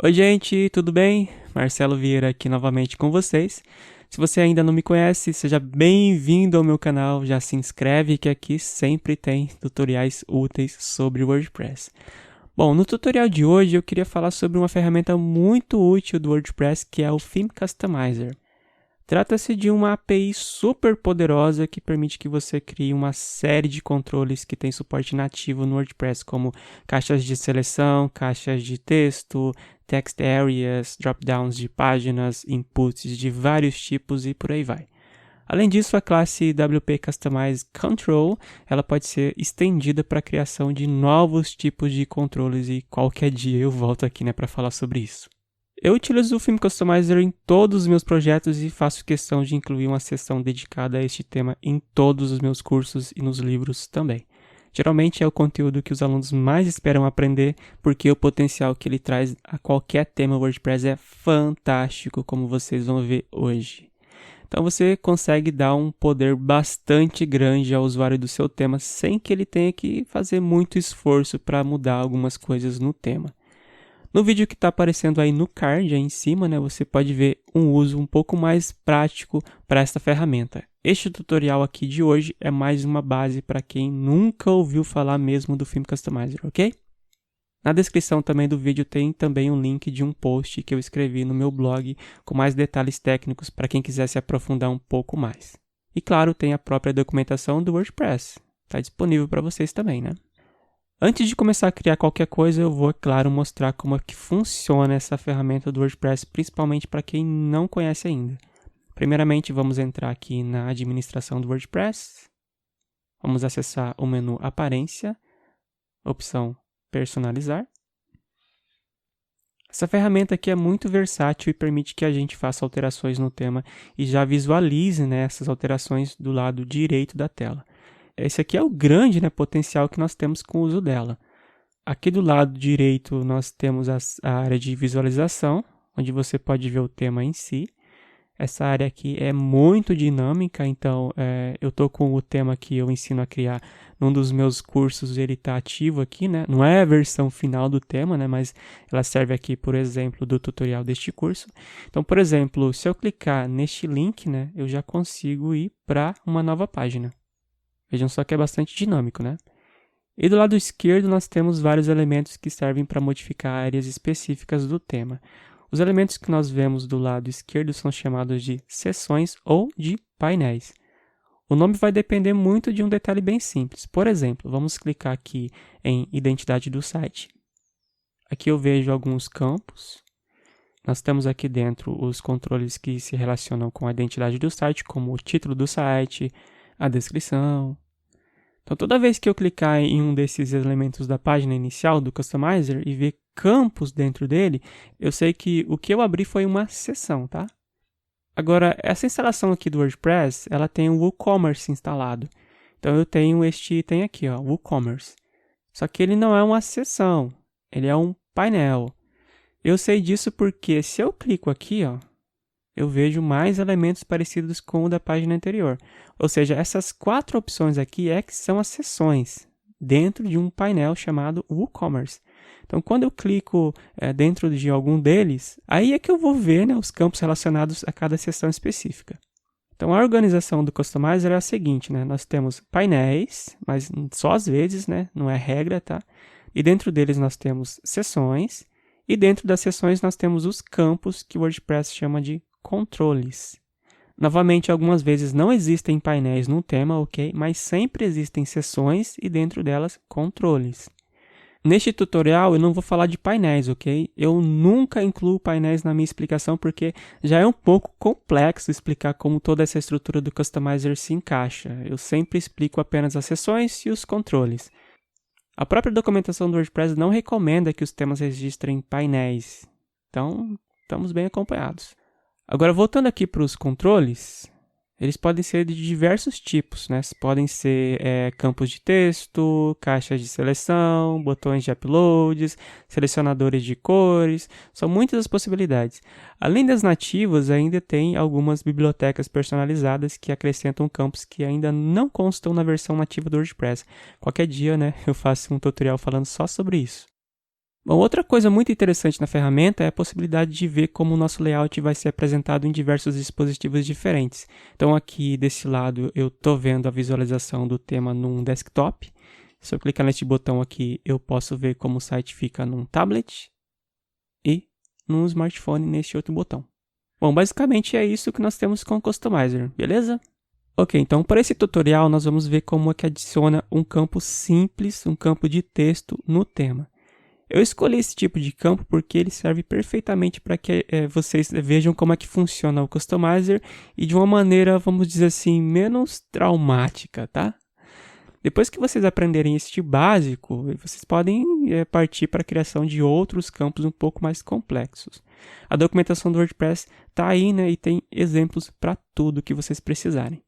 Oi gente, tudo bem? Marcelo Vieira aqui novamente com vocês. Se você ainda não me conhece, seja bem-vindo ao meu canal, já se inscreve que aqui sempre tem tutoriais úteis sobre WordPress. Bom, no tutorial de hoje eu queria falar sobre uma ferramenta muito útil do WordPress que é o Theme Customizer. Trata-se de uma API super poderosa que permite que você crie uma série de controles que tem suporte nativo no WordPress, como caixas de seleção, caixas de texto, text areas, dropdowns de páginas, inputs de vários tipos e por aí vai. Além disso, a classe WP Customize Control ela pode ser estendida para a criação de novos tipos de controles e qualquer dia eu volto aqui para falar sobre isso. Eu utilizo o Theme Customizer em todos os meus projetos e faço questão de incluir uma seção dedicada a este tema em todos os meus cursos e nos livros também. Geralmente é o conteúdo que os alunos mais esperam aprender, porque o potencial que ele traz a qualquer tema WordPress é fantástico, como vocês vão ver hoje. Então você consegue dar um poder bastante grande ao usuário do seu tema, sem que ele tenha que fazer muito esforço para mudar algumas coisas no tema. No vídeo que está aparecendo aí no card, aí em cima, você pode ver um uso um pouco mais prático para esta ferramenta. Este tutorial aqui de hoje é mais uma base para quem nunca ouviu falar mesmo do Theme Customizer, ok? Na descrição também do vídeo tem também um link de um post que eu escrevi no meu blog com mais detalhes técnicos para quem quiser se aprofundar um pouco mais. E claro, tem a própria documentação do WordPress. Está disponível para vocês também, né? Antes de começar a criar qualquer coisa, eu vou, é claro, mostrar como é que funciona essa ferramenta do WordPress, principalmente para quem não conhece ainda. Primeiramente, vamos entrar aqui na administração do WordPress. Vamos acessar o menu Aparência, opção Personalizar. Essa ferramenta aqui é muito versátil e permite que a gente faça alterações no tema e já visualize essas alterações do lado direito da tela. Esse aqui é o grande potencial que nós temos com o uso dela. Aqui do lado direito nós temos a área de visualização, onde você pode ver o tema em si. Essa área aqui é muito dinâmica, então eu estou com o tema que eu ensino a criar num dos meus cursos, ele está ativo aqui, Não é a versão final do tema, mas ela serve aqui, por exemplo, do tutorial deste curso. Então, por exemplo, se eu clicar neste link, eu já consigo ir para uma nova página. Vejam só que é bastante dinâmico, E do lado esquerdo nós temos vários elementos que servem para modificar áreas específicas do tema. Os elementos que nós vemos do lado esquerdo são chamados de seções ou de painéis. O nome vai depender muito de um detalhe bem simples. Por exemplo, vamos clicar aqui em identidade do site. Aqui eu vejo alguns campos. Nós temos aqui dentro os controles que se relacionam com a identidade do site, como o título do site, a descrição. Então, toda vez que eu clicar em um desses elementos da página inicial do Customizer e ver campos dentro dele, eu sei que o que eu abri foi uma seção, tá? Agora, essa instalação aqui do WordPress, ela tem o WooCommerce instalado. Então, eu tenho este item aqui, ó, WooCommerce. Só que ele não é uma seção, ele é um painel. Eu sei disso porque se eu clico aqui, ó, eu vejo mais elementos parecidos com o da página anterior. Ou seja, essas 4 opções aqui que são as seções dentro de um painel chamado WooCommerce. Então, quando eu clico dentro de algum deles, aí é que eu vou ver os campos relacionados a cada seção específica. Então, a organização do Customizer é a seguinte, nós temos painéis, mas só às vezes, não é regra, tá? E dentro deles nós temos seções, e dentro das seções nós temos os campos que o WordPress chama de controles. Novamente, algumas vezes não existem painéis no tema, ok? Mas sempre existem seções e dentro delas controles. Neste tutorial eu não vou falar de painéis, ok? Eu nunca incluo painéis na minha explicação porque já é um pouco complexo explicar como toda essa estrutura do Customizer se encaixa. Eu sempre explico apenas as seções e os controles. A própria documentação do WordPress não recomenda que os temas registrem painéis. Então, estamos bem acompanhados. Agora, voltando aqui para os controles, eles podem ser de diversos tipos, Podem ser campos de texto, caixas de seleção, botões de uploads, selecionadores de cores, são muitas as possibilidades. Além das nativas, ainda tem algumas bibliotecas personalizadas que acrescentam campos que ainda não constam na versão nativa do WordPress. Qualquer dia, eu faço um tutorial falando só sobre isso. Bom, outra coisa muito interessante na ferramenta é a possibilidade de ver como o nosso layout vai ser apresentado em diversos dispositivos diferentes. Então aqui desse lado eu estou vendo a visualização do tema num desktop. Se eu clicar neste botão aqui, eu posso ver como o site fica num tablet e num smartphone neste outro botão. Bom, basicamente é isso que nós temos com o Customizer, beleza? Ok, então para esse tutorial nós vamos ver como é que adiciona um campo simples, um campo de texto no tema. Eu escolhi esse tipo de campo porque ele serve perfeitamente para que vocês vejam como é que funciona o Customizer e de uma maneira, vamos dizer assim, menos traumática, tá? Depois que vocês aprenderem este básico, vocês podem partir para a criação de outros campos um pouco mais complexos. A documentação do WordPress está aí, né, e tem exemplos para tudo que vocês precisarem.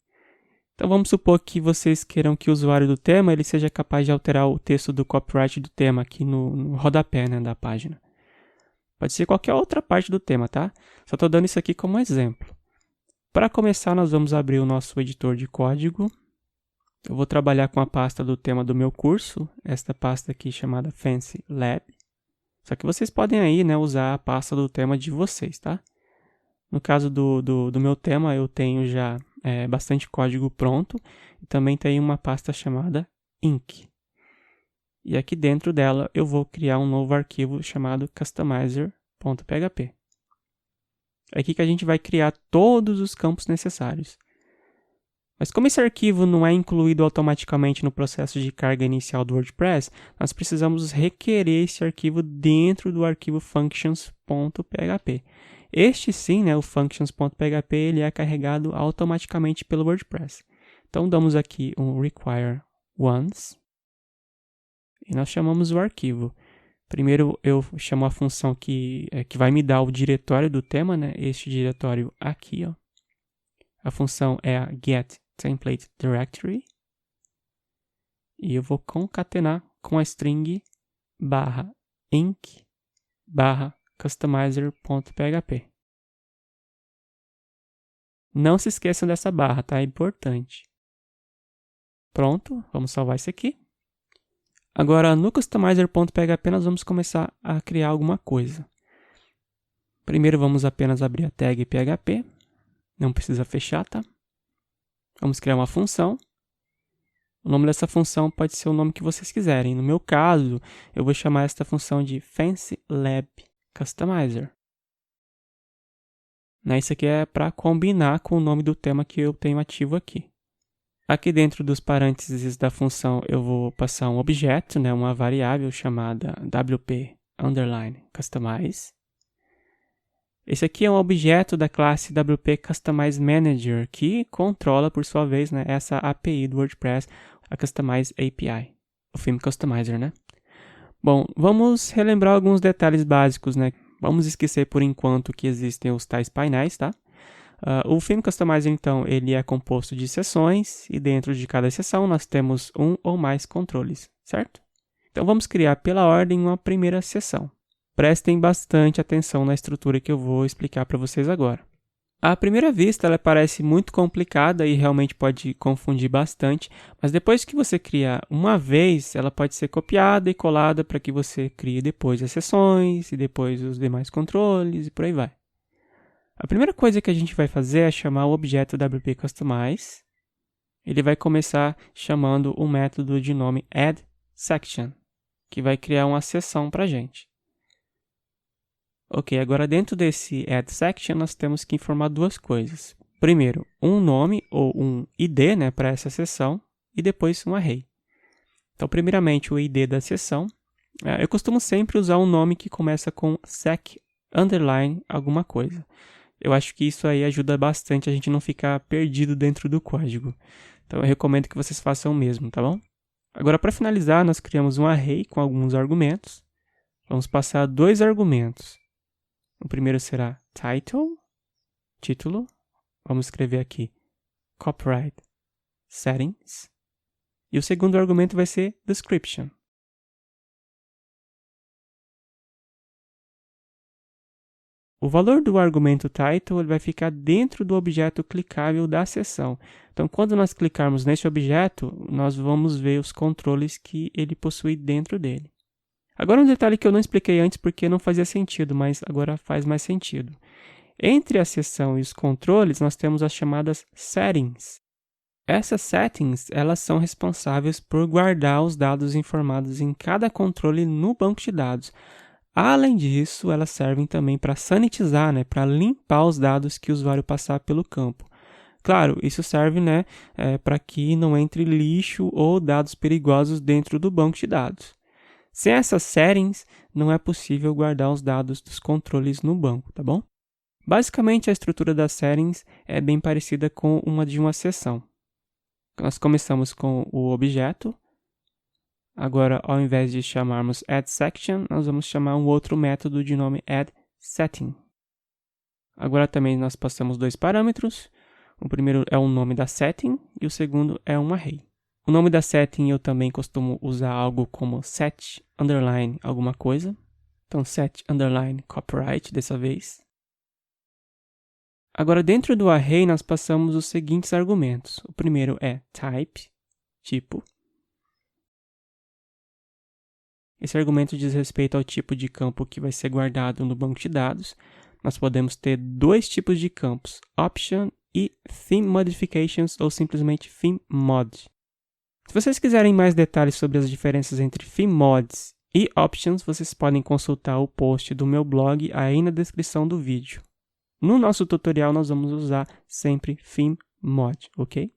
Então vamos supor que vocês queiram que o usuário do tema ele seja capaz de alterar o texto do copyright do tema aqui no rodapé, né, da página. Pode ser qualquer outra parte do tema, tá? Só estou dando isso aqui como exemplo. Para começar, nós vamos abrir o nosso editor de código. Eu vou trabalhar com a pasta do tema do meu curso, esta pasta aqui chamada Fancy Lab. Só que vocês podem aí, né, usar a pasta do tema de vocês, tá? No caso do meu tema, eu tenho já bastante código pronto e também tem uma pasta chamada Ink. E aqui dentro dela eu vou criar um novo arquivo chamado customizer.php. É aqui que a gente vai criar todos os campos necessários. Mas como esse arquivo não é incluído automaticamente no processo de carga inicial do WordPress, nós precisamos requerer esse arquivo dentro do arquivo functions.php. Este sim, né, o functions.php, ele é carregado automaticamente pelo WordPress. Então damos aqui um require once e nós chamamos o arquivo. Primeiro eu chamo a função que vai me dar o diretório do tema, né, este diretório aqui, ó. A função é a getTemplateDirectory e eu vou concatenar com a string /inc/customizer.php. Não se esqueçam dessa barra, tá? É importante. Pronto, vamos salvar isso aqui. Agora, no customizer.php, nós vamos começar a criar alguma coisa. Primeiro, vamos apenas abrir a tag PHP. Não precisa fechar, tá? Vamos criar uma função. O nome dessa função pode ser o nome que vocês quiserem. No meu caso, eu vou chamar esta função de Fancy Lab Customizer. Isso aqui é para combinar com o nome do tema que eu tenho ativo aqui. Aqui dentro dos parênteses da função eu vou passar um objeto, né, uma variável chamada WP_Customize. Esse aqui é um objeto da classe WP Customize Manager que controla, por sua vez, né, essa API do WordPress, a Customize API, o Theme Customizer, né? Bom, vamos relembrar alguns detalhes básicos, né? Vamos esquecer por enquanto que existem os tais painéis, tá? O Theme Customizer, então, ele é composto de seções e dentro de cada seção nós temos um ou mais controles, certo? Então vamos criar pela ordem uma primeira seção. Prestem bastante atenção na estrutura que eu vou explicar para vocês agora. À primeira vista, ela parece muito complicada e realmente pode confundir bastante, mas depois que você cria uma vez, ela pode ser copiada e colada para que você crie depois as seções e depois os demais controles e por aí vai. A primeira coisa que a gente vai fazer é chamar o objeto WP Customize. Ele vai começar chamando um método de nome addSection, que vai criar uma seção para a gente. Ok, agora dentro desse addSection nós temos que informar duas coisas. Primeiro, um nome ou um ID, né, para essa seção e depois um array. Então, primeiramente, o ID da seção. Eu costumo sempre usar um nome que começa com sec underline alguma coisa. Eu acho que isso aí ajuda bastante a gente não ficar perdido dentro do código. Então, eu recomendo que vocês façam o mesmo, tá bom? Agora, para finalizar, nós criamos um array com alguns argumentos. Vamos passar dois argumentos. O primeiro será title, título. Vamos escrever aqui copyright settings. E o segundo argumento vai ser description. O valor do argumento title ele vai ficar dentro do objeto clicável da seção. Então, quando nós clicarmos nesse objeto, nós vamos ver os controles que ele possui dentro dele. Agora um detalhe que eu não expliquei antes porque não fazia sentido, mas agora faz mais sentido. Entre a seção e os controles, nós temos as chamadas settings. Essas settings, elas são responsáveis por guardar os dados informados em cada controle no banco de dados. Além disso, elas servem também para sanitizar, né, para limpar os dados que o usuário passar pelo campo. Claro, isso serve, né, para que não entre lixo ou dados perigosos dentro do banco de dados. Sem essas settings, não é possível guardar os dados dos controles no banco, tá bom? Basicamente, a estrutura das settings é bem parecida com uma de uma seção. Nós começamos com o objeto. Agora, ao invés de chamarmos addSection, nós vamos chamar um outro método de nome addSetting. Agora também nós passamos dois parâmetros. O primeiro é o nome da setting e o segundo é um array. O nome da setting eu também costumo usar algo como set underline alguma coisa. Então, set underline copyright dessa vez. Agora, dentro do array, nós passamos os seguintes argumentos. O primeiro é type, tipo. Esse argumento diz respeito ao tipo de campo que vai ser guardado no banco de dados. Nós podemos ter dois tipos de campos, option e theme modifications ou simplesmente theme mod. Se vocês quiserem mais detalhes sobre as diferenças entre theme mods e options, vocês podem consultar o post do meu blog aí na descrição do vídeo. No nosso tutorial, nós vamos usar sempre theme mod, ok?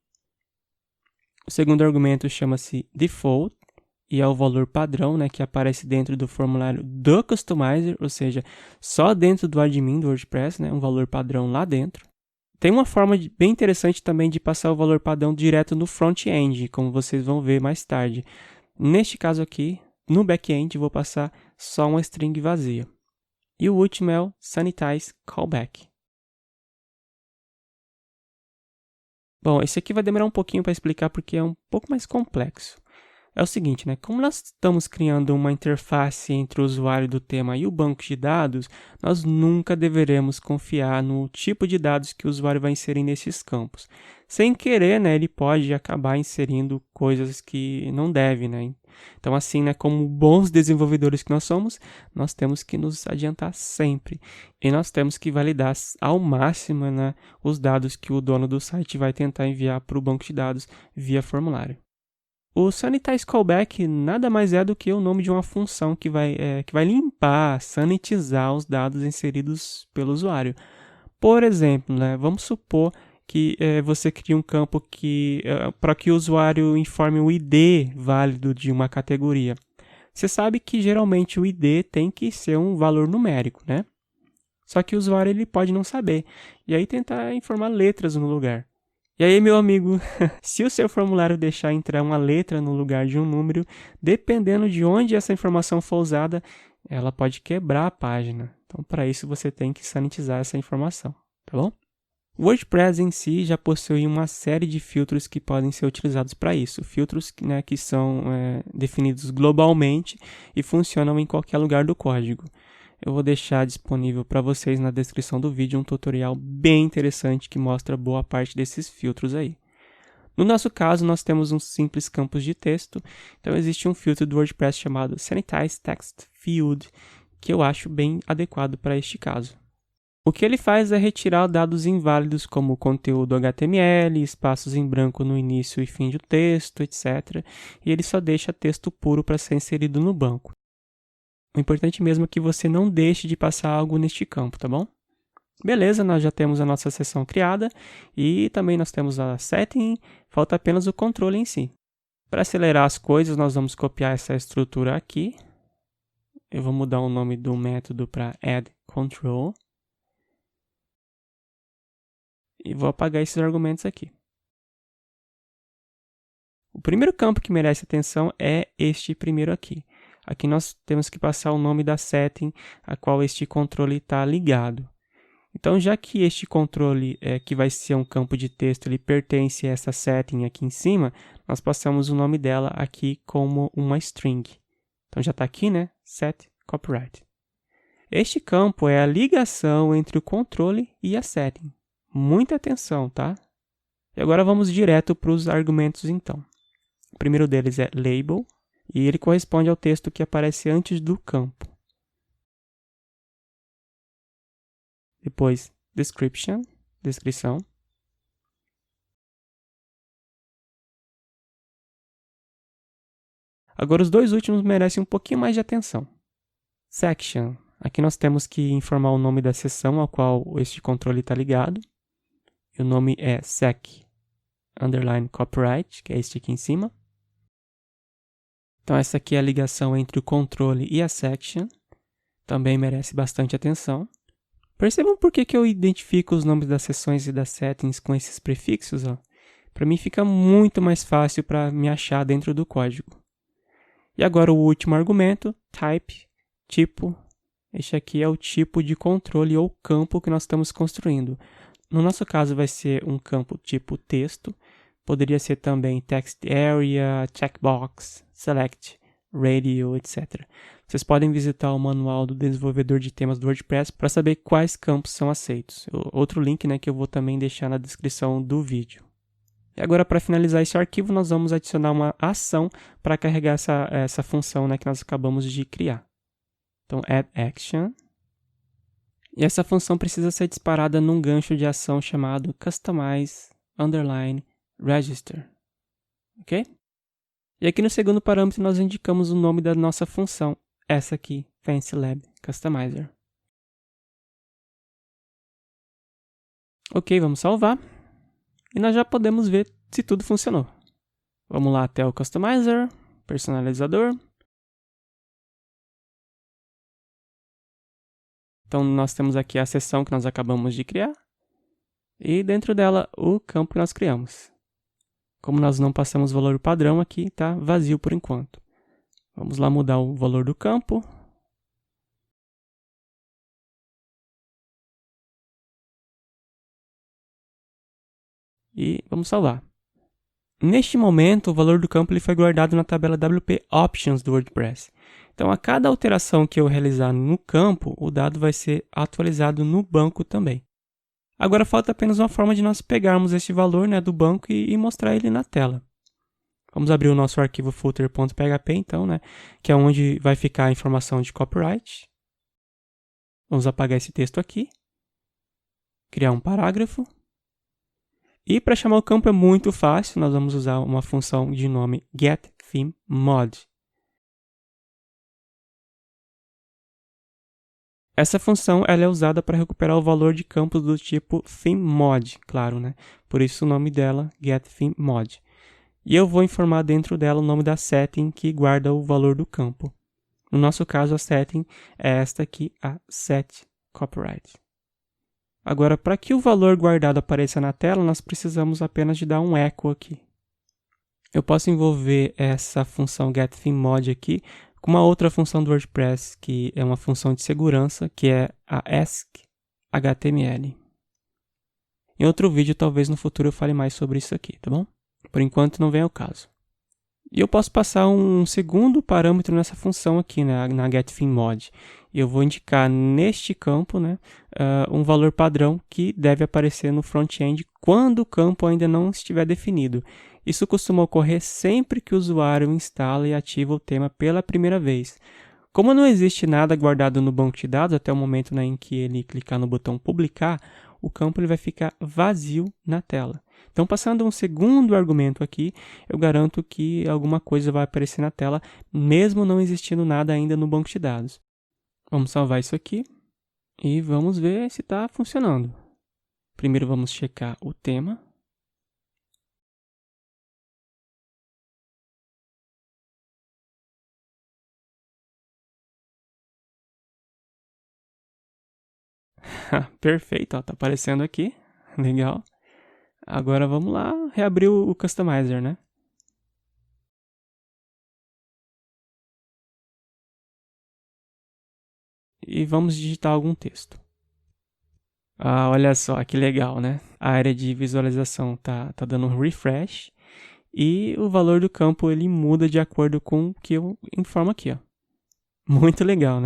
O segundo argumento chama-se default e é o valor padrão, né, que aparece dentro do formulário do Customizer, ou seja, só dentro do admin do WordPress, né, um valor padrão lá dentro. Tem uma forma bem interessante também de passar o valor padrão direto no front-end, como vocês vão ver mais tarde. Neste caso aqui, no back-end, vou passar só uma string vazia. E o último é o sanitize callback. Bom, esse aqui vai demorar um pouquinho para explicar porque é um pouco mais complexo. É o seguinte, né? Como nós estamos criando uma interface entre o usuário do tema e o banco de dados, nós nunca deveremos confiar no tipo de dados que o usuário vai inserir nesses campos. Sem querer, né, ele pode acabar inserindo coisas que não deve, né? Então, assim, né, como bons desenvolvedores que nós somos, nós temos que nos adiantar sempre. E nós temos que validar ao máximo, né, os dados que o dono do site vai tentar enviar para o banco de dados via formulário. O sanitize callback nada mais é do que o nome de uma função que vai limpar, sanitizar os dados inseridos pelo usuário. Por exemplo, né, vamos supor que você cria um campo para que o usuário informe o ID válido de uma categoria. Você sabe que geralmente o ID tem que ser um valor numérico, né? Só que o usuário ele pode não saber, e aí tentar informar letras no lugar. E aí, meu amigo, se o seu formulário deixar entrar uma letra no lugar de um número, dependendo de onde essa informação for usada, ela pode quebrar a página. Então, para isso, você tem que sanitizar essa informação, tá bom? O WordPress em si já possui uma série de filtros que podem ser utilizados para isso. Filtros, né, que são definidos globalmente e funcionam em qualquer lugar do código. Eu vou deixar disponível para vocês na descrição do vídeo um tutorial bem interessante que mostra boa parte desses filtros aí. No nosso caso, nós temos uns simples campos de texto, então existe um filtro do WordPress chamado Sanitize Text Field, que eu acho bem adequado para este caso. O que ele faz é retirar dados inválidos como conteúdo HTML, espaços em branco no início e fim do texto, etc. E ele só deixa texto puro para ser inserido no banco. O importante mesmo é que você não deixe de passar algo neste campo, tá bom? Beleza, nós já temos a nossa seção criada e também nós temos a setting, falta apenas o controle em si. Para acelerar as coisas, nós vamos copiar essa estrutura aqui. Eu vou mudar o nome do método para addControl. E vou apagar esses argumentos aqui. O primeiro campo que merece atenção é este primeiro aqui. Aqui nós temos que passar o nome da setting a qual este controle está ligado. Então, já que este controle, que vai ser um campo de texto, ele pertence a essa setting aqui em cima, nós passamos o nome dela aqui como uma string. Então, já está aqui, né? Set copyright. Este campo é a ligação entre o controle e a setting. Muita atenção, tá? E agora vamos direto para os argumentos, então. O primeiro deles é label. E ele corresponde ao texto que aparece antes do campo. Depois, description, descrição. Agora, os dois últimos merecem um pouquinho mais de atenção. Section. Aqui nós temos que informar o nome da seção ao qual este controle está ligado. E o nome é sec underline copyright, que é este aqui em cima. Então, essa aqui é a ligação entre o controle e a section. Também merece bastante atenção. Percebam por que eu identifico os nomes das seções e das settings com esses prefixos? Para mim fica muito mais fácil para me achar dentro do código. E agora o último argumento, type, tipo. Este aqui é o tipo de controle ou campo que nós estamos construindo. No nosso caso vai ser um campo tipo texto. Poderia ser também text area, checkbox, select, radio, etc. Vocês podem visitar o manual do desenvolvedor de temas do WordPress para saber quais campos são aceitos. Outro link, que eu vou também deixar na descrição do vídeo. E agora, para finalizar esse arquivo, nós vamos adicionar uma ação para carregar essa função que nós acabamos de criar. Então, add action. E essa função precisa ser disparada num gancho de ação chamado customize underline register. Ok? E aqui no segundo parâmetro nós indicamos o nome da nossa função, essa aqui, Fancy Lab Customizer. Ok, vamos salvar. E nós já podemos ver se tudo funcionou. Vamos lá até o Customizer, personalizador. Então nós temos aqui a seção que nós acabamos de criar. E dentro dela o campo que nós criamos. Como nós não passamos o valor padrão aqui, está vazio por enquanto. Vamos lá mudar o valor do campo. E vamos salvar. Neste momento, o valor do campo ele foi guardado na tabela WP Options do WordPress. Então, a cada alteração que eu realizar no campo, o dado vai ser atualizado no banco também. Agora, falta apenas uma forma de nós pegarmos esse valor do banco e mostrar ele na tela. Vamos abrir o nosso arquivo footer.php, então, que é onde vai ficar a informação de copyright. Vamos apagar esse texto aqui. Criar um parágrafo. E para chamar o campo é muito fácil, nós vamos usar uma função de nome getThemeMod. Essa função ela é usada para recuperar o valor de campos do tipo ThemeMod, claro, Por isso o nome dela, getThemeMod. E eu vou informar dentro dela o nome da setting que guarda o valor do campo. No nosso caso, a setting é esta aqui, a setCopyright. Agora, para que o valor guardado apareça na tela, nós precisamos apenas de dar um echo aqui. Eu posso envolver essa função getThemeMod aqui com uma outra função do WordPress, que é uma função de segurança, que é a askHTML. Em outro vídeo, talvez no futuro eu fale mais sobre isso aqui, tá bom? Por enquanto, não vem ao caso. E eu posso passar um segundo parâmetro nessa função aqui, na getThemeMod. E eu vou indicar neste campo um valor padrão que deve aparecer no front-end quando o campo ainda não estiver definido. Isso costuma ocorrer sempre que o usuário instala e ativa o tema pela primeira vez. Como não existe nada guardado no banco de dados até o momento em que ele clicar no botão publicar, o campo ele vai ficar vazio na tela. Então, passando um segundo argumento aqui, eu garanto que alguma coisa vai aparecer na tela, mesmo não existindo nada ainda no banco de dados. Vamos salvar isso aqui e vamos ver se está funcionando. Primeiro vamos checar o tema. Perfeito, está aparecendo aqui. Legal. Agora vamos lá reabrir o Customizer, E vamos digitar algum texto. Ah, olha só, que legal, A área de visualização tá dando um refresh e o valor do campo ele muda de acordo com o que eu informo aqui, ó. Muito legal,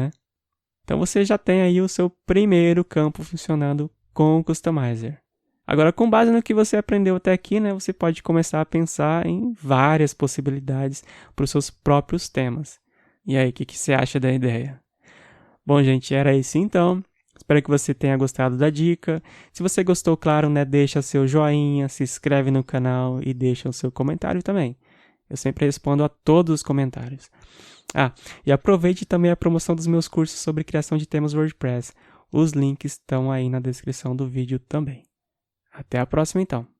Então você já tem aí o seu primeiro campo funcionando com o Customizer. Agora, com base no que você aprendeu até aqui, né, você pode começar a pensar em várias possibilidades para os seus próprios temas. E aí, o que você acha da ideia? Bom, gente, era isso então. Espero que você tenha gostado da dica. Se você gostou, claro, né, deixa seu joinha, se inscreve no canal e deixa o seu comentário também. Eu sempre respondo a todos os comentários. E aproveite também a promoção dos meus cursos sobre criação de temas WordPress. Os links estão aí na descrição do vídeo também. Até a próxima, então.